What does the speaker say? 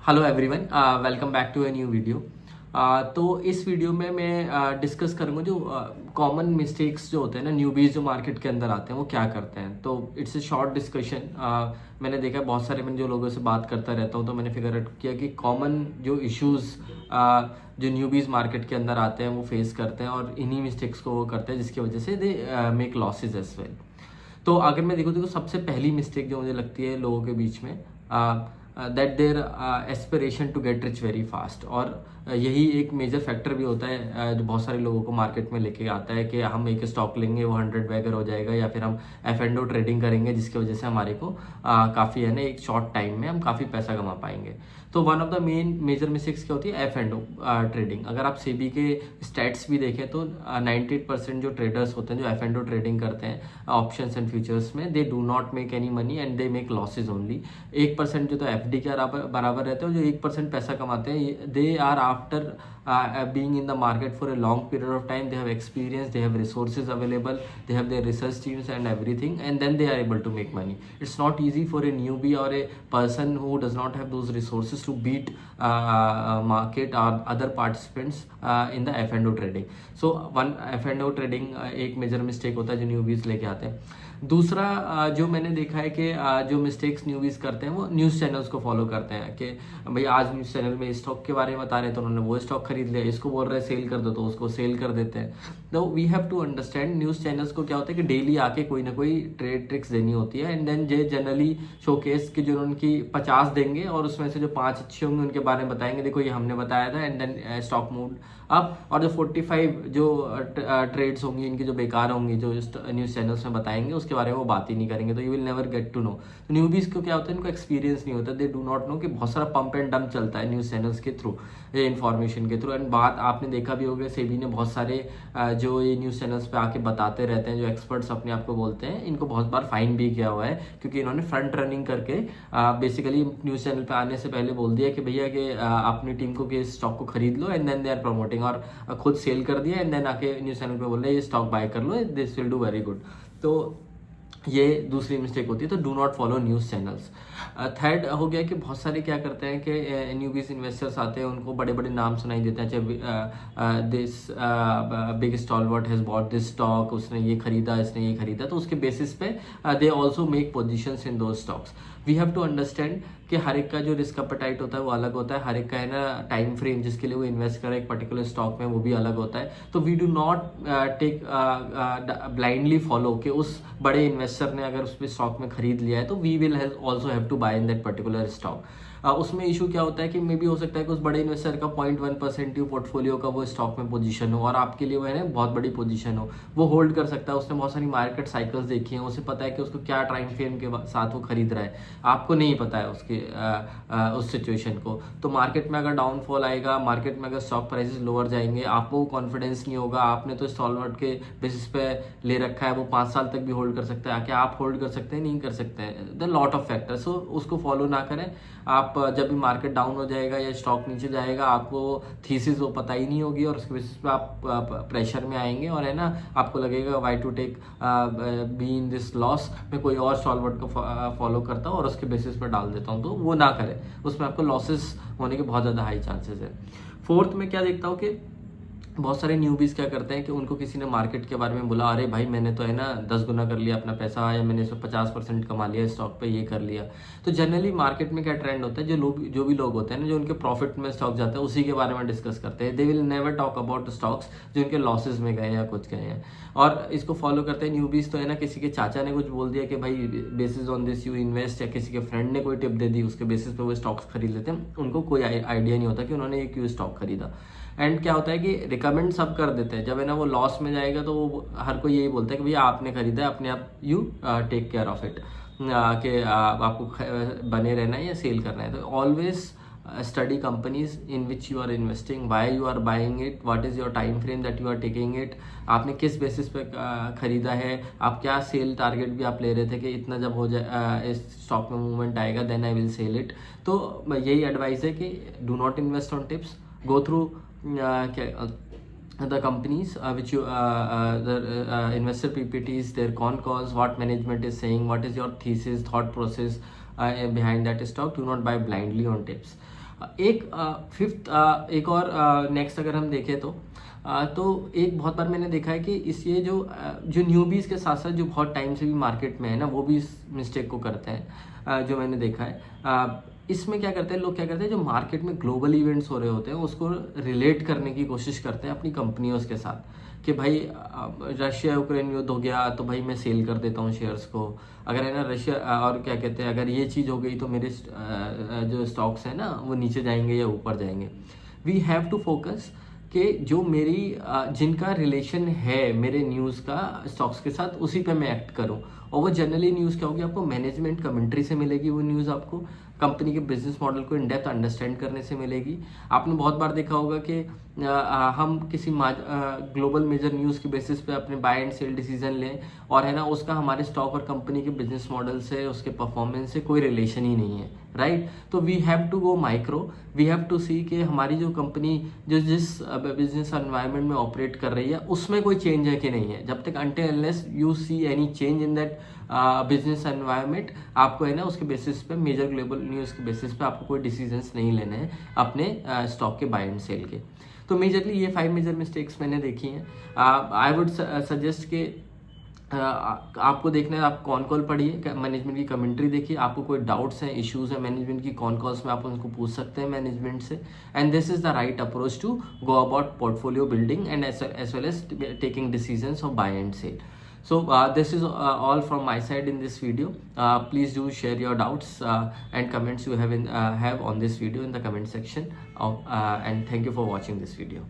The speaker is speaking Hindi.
Hello everyone, welcome back to a new video. तो इस वीडियो में मैं डिस्कस करूंगा जो कॉमन मिस्टेक्स जो होते हैं ना, न्यूबीज जो मार्केट के अंदर आते हैं वो क्या करते हैं। तो इट्स ए शॉर्ट डिस्कशन। मैंने देखा बहुत सारे, मैंने जो लोगों से बात करता रहता हूँ तो मैंने फिगर आउट किया कि कॉमन जो इश्यूज जो न्यूबीज मार्केट के अंदर आते हैं वो फेस करते हैं और इन्हीं मिस्टेक्स को वो करते हैं जिसकी वजह से they make losses as well. तो अगर मैं देखो सबसे पहली मिस्टेक जो मुझे लगती है लोगों के बीच में, that their aspiration to get rich very fast. और यही एक मेजर फैक्टर भी होता है जो बहुत सारे लोगों को मार्केट में लेके आता है कि हम एक स्टॉक लेंगे वो 100 बैगर हो जाएगा, या फिर हम एफ एंड ओ ट्रेडिंग करेंगे जिसकी वजह से हमारे को काफ़ी है ना एक शॉर्ट टाइम में हम काफ़ी पैसा कमा पाएंगे। तो one of the main major mistakes क्या होती है, एफ एंड ओ ट्रेडिंग। अगर आप सेबी के स्टैट्स भी देखें तो 98% जो ट्रेडर्स होते हैं जो एफ एंड ओ ट्रेडिंग करते हैं ऑप्शंस एंड फ्यूचर्स में, they do not make any money and they make losses only. 1% जो तो एफ डी के बराबर रहते हैं, जो 1% पैसा कमाते हैं, they are after being in the market for a long period of time, they have experience, they have resources available, they have their research teams and everything, and then they are able to make money. It's not easy for a newbie or a person who does not have those resources to beat market or other participants in the F&O trading. So one F&O trading एक मेजर मिस्टेक होता है जो न्यूबीज लेके आते हैं। दूसरा जो मैंने देखा है कि जो मिस्टेक्स न्यूबीज करते हैं वो न्यूज़ चैनल्स को फॉलो करते हैं कि भाई आज न्यूज़ चैनल में स्टॉक के बारे में बता रहे हैं तो उन्होंने वो स्टॉक खरीद लिया, इसको बोल रहे हैं सेल कर दो तो उसको सेल कर देते हैं। तो we have to understand news channels को क्या होता है कि डेली आके कोई ना कोई ट्रेड ट्रिक्स देनी होती है, and then they generally showcase की जो उनकी 50 देंगे और उसमें से जो 5 अच्छे होंगे उनके बारे में बताएंगे, देखो ये हमने बताया था, and then stock move up. और जो 45 जो ट्रेड्स होंगी इनकी जो बेकार होंगी जो न्यूज़ चैनल्स में बताएंगे उसके बारे में वो बात ही नहीं करेंगे, तो you will never get to know. तो न्यूबीज को क्या होता है, इनको एक्सपीरियंस नहीं होता, दे डू नॉट नो कि बहुत सारा पंप एंड डंप चलता है न्यूज़ चैनल्स के थ्रू, ये इन्फॉर्मेशन के थ्रू। एंड बात आपने देखा भी होगा, सेबी ने बहुत सारे जो ये न्यूज़ चैनल्स पे आके बताते रहते हैं, जो एक्सपर्ट्स अपने आप को बोलते हैं, इनको बहुत बार फाइन भी किया हुआ है क्योंकि इन्होंने फ्रंट रनिंग करके बेसिकली न्यूज़ चैनल पे आने से पहले बोल दिया कि भैया कि अपनी टीम को कि स्टॉक को खरीद लो, and then they are promoting, और खुद सेल कर दिया, एंड देन आके न्यूज़ चैनल पे बोल रहे ये स्टॉक बाय कर लो, this will do very good. तो ये दूसरी मिस्टेक होती है, तो do not follow news channels. Third हो गया कि बहुत सारे क्या करते हैं कि न्यूबीज इन्वेस्टर्स आते हैं, उनको बड़े बड़े नाम सुनाई देते हैं, चाहे this big stalwart has bought this stock, उसने ये खरीदा, इसने ये खरीदा, तो उसके बेसिस पे they also make positions in those stocks. We have to understand कि हर एक का जो रिस्क अपटाइट होता है वो अलग होता है, हर एक का है ना टाइम फ्रेम जिसके लिए वो इन्वेस्ट करे एक पर्टिकुलर स्टॉक में वो भी अलग होता है। तो we do not take blindly follow कि उस बड़े इन्वेस्टर ने अगर उस पर स्टॉक में खरीद लिया है तो we will also have to buy in that particular stock. उसमें इशू क्या होता है कि मे बी हो सकता है कि उस बड़े इन्वेस्टर का 0.1% ही पोर्टफोलियो का वो स्टॉक में पोजीशन हो और आपके लिए वो है ना बहुत बड़ी पोजीशन हो, वो होल्ड कर सकता है, उसने बहुत सारी मार्केट साइकिल्स देखी हैं, उसे पता है कि उसको क्या टाइम फ्रेम के साथ वो खरीद रहा है, आपको नहीं पता है उसके उस सिचुएशन को। तो मार्केट में अगर डाउनफॉल आएगा, मार्केट में अगर स्टॉक प्राइसेस लोअर जाएंगे, आपको कॉन्फिडेंस नहीं होगा, आपने तो स्टॉलवर्ट के बेसिस पे ले रखा है, वो 5 साल तक भी होल्ड कर सकता है, क्या आप होल्ड कर सकते हैं, नहीं कर सकते हैं, द लॉट ऑफ फैक्टर्स। सो उसको फॉलो ना करें। आप जब भी मार्केट डाउन हो जाएगा या स्टॉक नीचे जाएगा, आपको थीसिस वो पता ही नहीं होगी और उसके बेसिस पे आप प्रेशर में आएंगे और है ना आपको लगेगा why to take be in this loss, मैं कोई और स्टॉलवर्ट को फॉलो करता हूँ और उसके बेसिस पे डाल देता हूँ, तो वो ना करें, उसमें आपको लॉसेस होने के बहुत ज़्यादा हाई चांसेस है। फोर्थ में क्या देखता हूँ कि बहुत सारे न्यूबीज क्या करते हैं कि उनको किसी ने मार्केट के बारे में बोला, अरे भाई मैंने तो है ना 10 गुना कर लिया अपना पैसा, या मैंने इसमें 50% कमा लिया स्टॉक पे, ये कर लिया। तो जनरली मार्केट में क्या ट्रेंड होता है, जो भी लोग होते हैं ना जो उनके प्रॉफिट में स्टॉक जाते हैं उसी के बारे में डिस्कस करते हैं, they will never talk about stocks जो उनके लॉसेज में गए या कुछ गए हैं, और इसको फॉलो करते हैं न्यूबीज। तो है ना किसी के चाचा ने कुछ बोल दिया कि भाई basis on this you invest, या किसी के फ्रेंड ने कोई टिप दे दी उसके बेसिस पे वो स्टॉक्स खरीद लेते हैं, उनको कोई आइडिया नहीं होता कि उन्होंने ये क्यों स्टॉक खरीदा। एंड क्या होता है कि रिकमेंड सब कर देते हैं, जब है ना वो लॉस में जाएगा तो वो हर कोई यही बोलता है कि भैया आपने खरीदा है, अपने आप you take care of it, कि आपको बने रहना है या सेल करना है। तो always study companies in which you are investing, why you are buying it, what is your time frame that you are taking it, आपने किस बेसिस पे खरीदा है, आप क्या सेल टारगेट भी आप ले रहे थे कि इतना जब हो जाए इस स्टॉक में मूवमेंट आएगा then I will sell it. तो यही एडवाइस है कि do not invest on tips, go through the companies which you the investor PPTs, their con calls, what management is saying, what is your thesis, thought process behind that stock. Do not buy blindly on tips. एक फिफ्थ एक और नेक्स्ट अगर हम देखें तो एक बहुत बार मैंने देखा है कि इस ये जो न्यूबीज के साथ साथ जो बहुत टाइम से भी मार्केट में है ना, वो भी इस मिस्टेक को करते हैं, जो मैंने देखा है। इसमें क्या करते हैं लोग, क्या करते हैं जो मार्केट में ग्लोबल इवेंट्स हो रहे होते हैं उसको रिलेट करने की कोशिश करते हैं अपनी कंपनियों के साथ, कि भाई रशिया यूक्रेन युद्ध हो गया तो भाई मैं सेल कर देता हूँ शेयर्स को, अगर है ना रशिया और क्या कहते हैं अगर ये चीज़ हो गई तो मेरे जो स्टॉक्स हैं ना वो नीचे जाएंगे या ऊपर जाएंगे। वी हैव टू फोकस कि जो मेरी जिनका रिलेशन है मेरे न्यूज़ का स्टॉक्स के साथ, उसी पे मैं एक्ट करूं। और वो जनरली न्यूज़ क्या होगी, आपको मैनेजमेंट कमेंट्री से मिलेगी, वो न्यूज़ आपको कंपनी के बिजनेस मॉडल को इन डेप्थ अंडरस्टैंड करने से मिलेगी। आपने बहुत बार देखा होगा कि हम किसी ग्लोबल मेजर न्यूज़ के बेसिस पे अपने बाय एंड सेल डिसीजन लें और है ना उसका हमारे स्टॉक और कंपनी के बिजनेस मॉडल से, उसके परफॉर्मेंस से कोई रिलेशन ही नहीं है, राइट। तो we have to go micro, we have to see कि हमारी जो कंपनी जो जिस बिजनेस एनवायरनमेंट में ऑपरेट कर रही है उसमें कोई चेंज है कि नहीं है। जब तक until unless you see any change in that business environment, आपको है ना उसके बेसिस पे, मेजर ग्लोबल न्यूज़ के बेसिस पे आपको कोई डिसीजंस नहीं लेने हैं अपने स्टॉक के बाय एंड सेल के। तो मेजरली ये 5 मेजर मिस्टेक्स मैंने देखी हैं। आई वुड सजेस्ट कि आपको देखना है आप कौन कॉल पढ़िए, मैनेजमेंट की कमेंट्री देखिए, आपको कोई डाउट्स हैं, इश्यूज हैं मैनेजमेंट की कौन कॉल्स में, आप उनको पूछ सकते हैं मैनेजमेंट से। And this is the right approach to go about portfolio building and as well as taking decisions of buy and sell. So this is all from my side in this video. Please do share your doubts and comments you have on this video in the comment section and thank you for watching this video.